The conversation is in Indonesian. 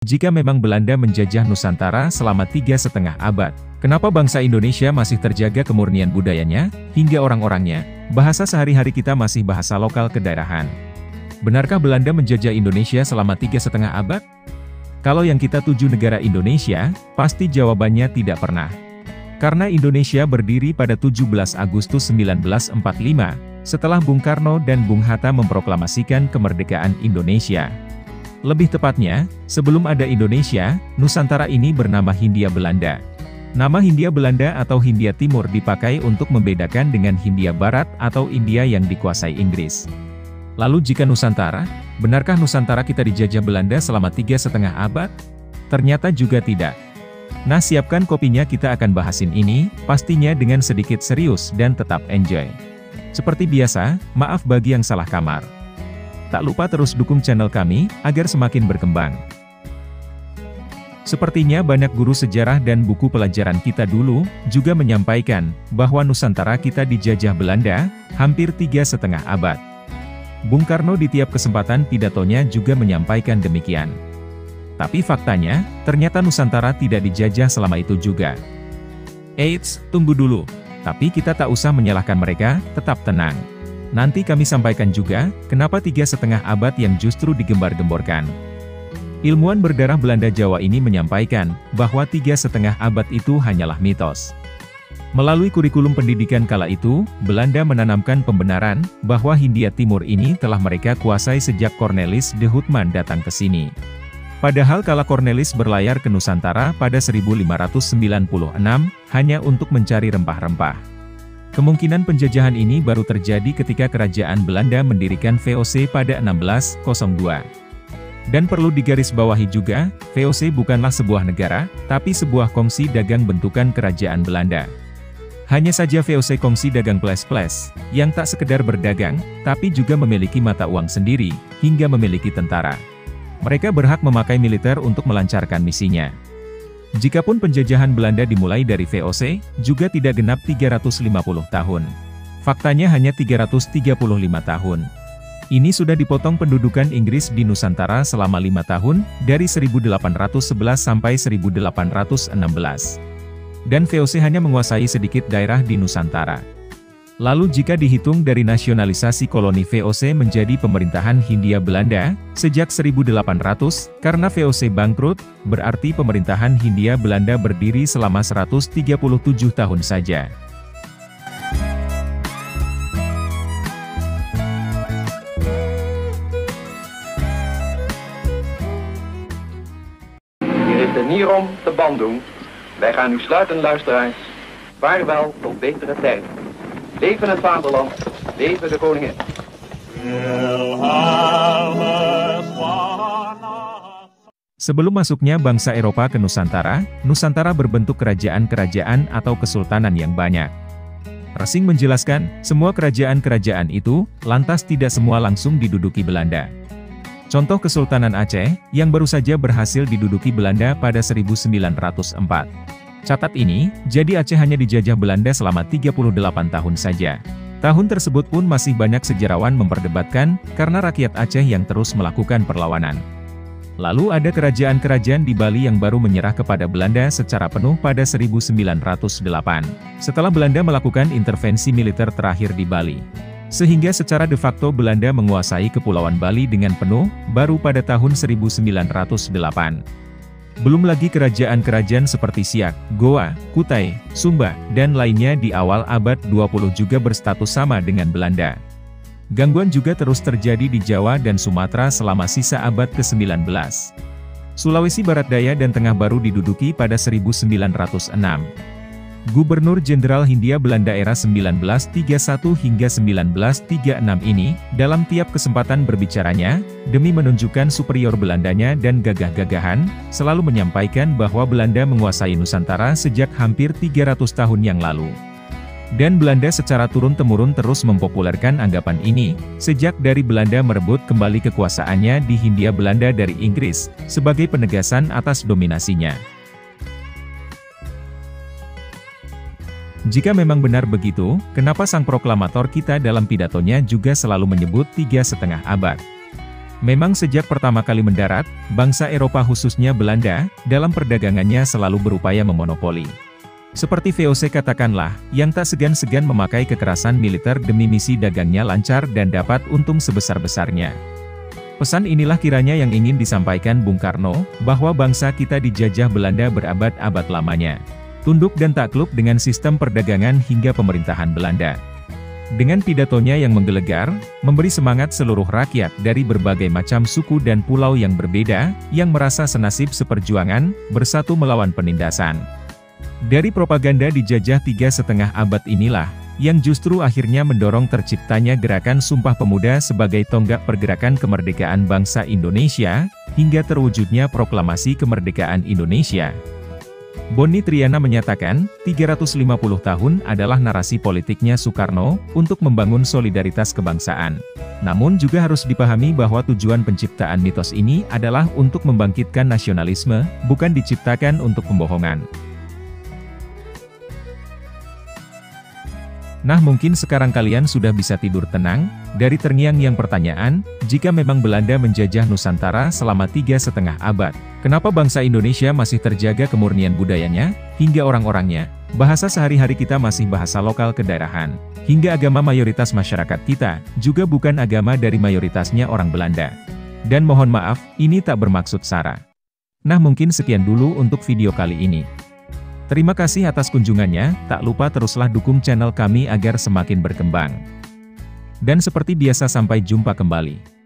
Jika memang Belanda menjajah Nusantara selama 3,5 abad, kenapa bangsa Indonesia masih terjaga kemurnian budayanya, hingga orang-orangnya, bahasa sehari-hari kita masih bahasa lokal kedaerahan? Benarkah Belanda menjajah Indonesia selama 3,5 abad? Kalau yang kita tuju negara Indonesia, pasti jawabannya tidak pernah. Karena Indonesia berdiri pada 17 Agustus 1945, setelah Bung Karno dan Bung Hatta memproklamasikan kemerdekaan Indonesia. Lebih tepatnya, sebelum ada Indonesia, Nusantara ini bernama Hindia Belanda. Nama Hindia Belanda atau Hindia Timur dipakai untuk membedakan dengan Hindia Barat atau India yang dikuasai Inggris. Lalu jika Nusantara, benarkah Nusantara kita dijajah Belanda selama 3,5 abad? Ternyata juga tidak. Nah, siapkan kopinya, kita akan bahasin ini, pastinya dengan sedikit serius dan tetap enjoy. Seperti biasa, maaf bagi yang salah kamar. Tak lupa terus dukung channel kami, agar semakin berkembang. Sepertinya banyak guru sejarah dan buku pelajaran kita dulu, juga menyampaikan, bahwa Nusantara kita dijajah Belanda, hampir 3,5 abad. Bung Karno di tiap kesempatan pidatonya juga menyampaikan demikian. Tapi faktanya, ternyata Nusantara tidak dijajah selama itu juga. Eits, tunggu dulu. Tapi kita tak usah menyalahkan mereka, tetap tenang. Nanti kami sampaikan juga, kenapa 3,5 abad yang justru digembar-gemborkan. Ilmuwan berdarah Belanda Jawa ini menyampaikan, bahwa 3,5 abad itu hanyalah mitos. Melalui kurikulum pendidikan kala itu, Belanda menanamkan pembenaran, bahwa Hindia Timur ini telah mereka kuasai sejak Cornelis de Houtman datang ke sini. Padahal kala Cornelis berlayar ke Nusantara pada 1596, hanya untuk mencari rempah-rempah. Kemungkinan penjajahan ini baru terjadi ketika kerajaan Belanda mendirikan VOC pada 1602. Dan perlu digarisbawahi juga, VOC bukanlah sebuah negara, tapi sebuah kongsi dagang bentukan kerajaan Belanda. Hanya saja VOC kongsi dagang plus-plus, yang tak sekedar berdagang, tapi juga memiliki mata uang sendiri, hingga memiliki tentara. Mereka berhak memakai militer untuk melancarkan misinya. Jikapun penjajahan Belanda dimulai dari VOC, juga tidak genap 350 tahun. Faktanya hanya 335 tahun. Ini sudah dipotong pendudukan Inggris di Nusantara selama 5 tahun, dari 1811 sampai 1816. Dan VOC hanya menguasai sedikit daerah di Nusantara. Lalu jika dihitung dari nasionalisasi koloni VOC menjadi pemerintahan Hindia Belanda, sejak 1800, karena VOC bangkrut, berarti pemerintahan Hindia Belanda berdiri selama 137 tahun saja. Hier is de Nierom te Bandung. Wij gaan u sluiten, luisteraars. Vaarwel tot betere tijden. Leven het vaderland, leven de koningin. Sebelum masuknya bangsa Eropa ke Nusantara, Nusantara berbentuk kerajaan-kerajaan atau kesultanan yang banyak. Resing menjelaskan, semua kerajaan-kerajaan itu, lantas tidak semua langsung diduduki Belanda. Contoh Kesultanan Aceh, yang baru saja berhasil diduduki Belanda pada 1904. Catat ini, jadi Aceh hanya dijajah Belanda selama 38 tahun saja. Tahun tersebut pun masih banyak sejarawan memperdebatkan, karena rakyat Aceh yang terus melakukan perlawanan. Lalu ada kerajaan-kerajaan di Bali yang baru menyerah kepada Belanda secara penuh pada 1908, setelah Belanda melakukan intervensi militer terakhir di Bali. Sehingga secara de facto Belanda menguasai Kepulauan Bali dengan penuh, baru pada tahun 1908. Belum lagi kerajaan-kerajaan seperti Siak, Goa, Kutai, Sumba, dan lainnya di awal abad 20 juga berstatus sama dengan Belanda. Gangguan juga terus terjadi di Jawa dan Sumatera selama sisa abad ke-19. Sulawesi Barat Daya dan Tengah baru diduduki pada 1906. Gubernur Jenderal Hindia Belanda era 1931 hingga 1936 ini, dalam tiap kesempatan berbicaranya, demi menunjukkan superior Belandanya dan gagah-gagahan, selalu menyampaikan bahwa Belanda menguasai Nusantara sejak hampir 300 tahun yang lalu. Dan Belanda secara turun-temurun terus mempopulerkan anggapan ini, sejak dari Belanda merebut kembali kekuasaannya di Hindia Belanda dari Inggris, sebagai penegasan atas dominasinya. Jika memang benar begitu, kenapa sang proklamator kita dalam pidatonya juga selalu menyebut 3,5 abad? Memang sejak pertama kali mendarat, bangsa Eropa khususnya Belanda, dalam perdagangannya selalu berupaya memonopoli. Seperti VOC katakanlah, yang tak segan-segan memakai kekerasan militer demi misi dagangnya lancar dan dapat untung sebesar-besarnya. Pesan inilah kiranya yang ingin disampaikan Bung Karno, bahwa bangsa kita dijajah Belanda berabad-abad lamanya. Tunduk dan takluk dengan sistem perdagangan hingga pemerintahan Belanda. Dengan pidatonya yang menggelegar, memberi semangat seluruh rakyat dari berbagai macam suku dan pulau yang berbeda, yang merasa senasib seperjuangan, bersatu melawan penindasan. Dari propaganda dijajah 3,5 abad inilah, yang justru akhirnya mendorong terciptanya gerakan Sumpah Pemuda sebagai tonggak pergerakan kemerdekaan bangsa Indonesia, hingga terwujudnya Proklamasi Kemerdekaan Indonesia. Boni Triana menyatakan, 350 tahun adalah narasi politiknya Soekarno, untuk membangun solidaritas kebangsaan. Namun juga harus dipahami bahwa tujuan penciptaan mitos ini adalah untuk membangkitkan nasionalisme, bukan diciptakan untuk pembohongan. Nah mungkin sekarang kalian sudah bisa tidur tenang, dari terngiang-ngiang pertanyaan, jika memang Belanda menjajah Nusantara selama 3,5 abad, kenapa bangsa Indonesia masih terjaga kemurnian budayanya, hingga orang-orangnya, bahasa sehari-hari kita masih bahasa lokal kedaerahan, hingga agama mayoritas masyarakat kita, juga bukan agama dari mayoritasnya orang Belanda. Dan mohon maaf, ini tak bermaksud sara. Nah mungkin sekian dulu untuk video kali ini. Terima kasih atas kunjungannya, tak lupa teruslah dukung channel kami agar semakin berkembang. Dan seperti biasa sampai jumpa kembali.